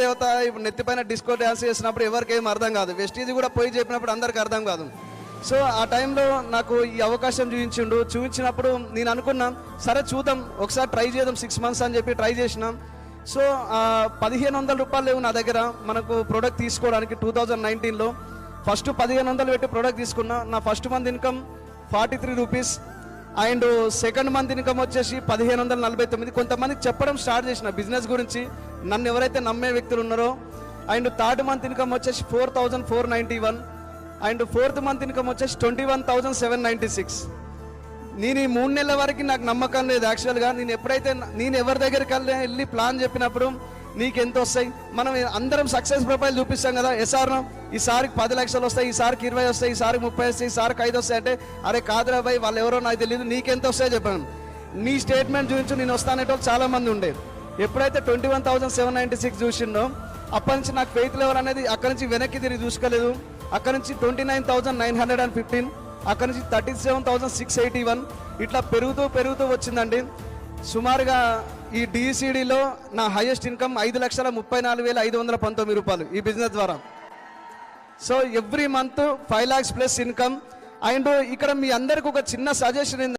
దేవత ఇప్పుడు నెత్తిపైన disco dance చేసినప్పుడు ఎవరికేం అర్థం కాదు, వెస్టీజ్ కూడా పోయి చెప్పినప్పుడు అందరికి అర్థం కాదు. సో ఆ టైంలో నాకు ఈ అవకాశం చూపించినప్పుడు నేను అనుకున్నాం సరే చూద్దాం ఒకసారి ట్రై చేద్దాం 6 months అని చెప్పి ట్రై చేసినాం. సో 1500 రూపాయలు లేవు నా దగ్గర మనకు ప్రోడక్ట్ తీసుకోవడానికి. 2019లో ఫస్ట్ 1500 పెట్టి ప్రోడక్ట్ తీసుకున్నా. నా first month income 43 rupees and second month income వచ్చేసి 1549. కొంతమందికి చెప్పడం స్టార్ట్ చేసిన బిజినెస్ గురించి, నన్ను ఎవరైతే నమ్మే వ్యక్తులు ఉన్నారో. అండ్ థర్డ్ మంత్ ఇన్కమ్ వచ్చేసి 4491 అండ్ ఫోర్త్ మంత్ ఇన్కమ్ వచ్చేసి 21,796. నేను ఈ 3 నెలల వరకు నాకు నమ్మకం లేదు యాక్చువల్గా. నేను ఎవరి దగ్గరికి వెళ్ళి ప్లాన్ చెప్పినప్పుడు నీకు ఎంత వస్తాయి, మనం అందరం సక్సెస్ ప్రొఫైల్ చూపిస్తాం కదా, ఎస్ఆర్నో ఈసారికి 10 లక్షలు వస్తాయి, ఈసారికి 20 వస్తాయి, ఈసారికి 30 వస్తాయి, ఈసారికి 5 వస్తాయి అంటే అరే కాదురా భయ్ వాళ్ళు ఎవరో నాకు తెలియదు, నీకెంత వస్తాయో చెప్పాను. నీ స్టేట్మెంట్ చూపించు నేను వస్తానేటోళ్ళు చాలామంది ఉండే. ఎప్పుడైతే 21,796 చూసిండో అప్పటి నుంచి నాకు ఫెయిత్ లెవెల్ అనేది అక్కడి నుంచి వెనక్కి తిరిగి చూసుకోలేదు. అక్కడి నుంచి 29,915, అక్కడి నుంచి 37,681 ఇట్లా పెరుగుతూ వచ్చిందండి. సుమారుగా ఈ డిసిడిలో నా హైయెస్ట్ ఇన్కమ్ 5,34,519 రూపాయలు ఈ బిజినెస్ ద్వారా. So every month 5 lakhs plus income. And ఇక్కడ మీ అందరికి ఒక చిన్న సజెషన్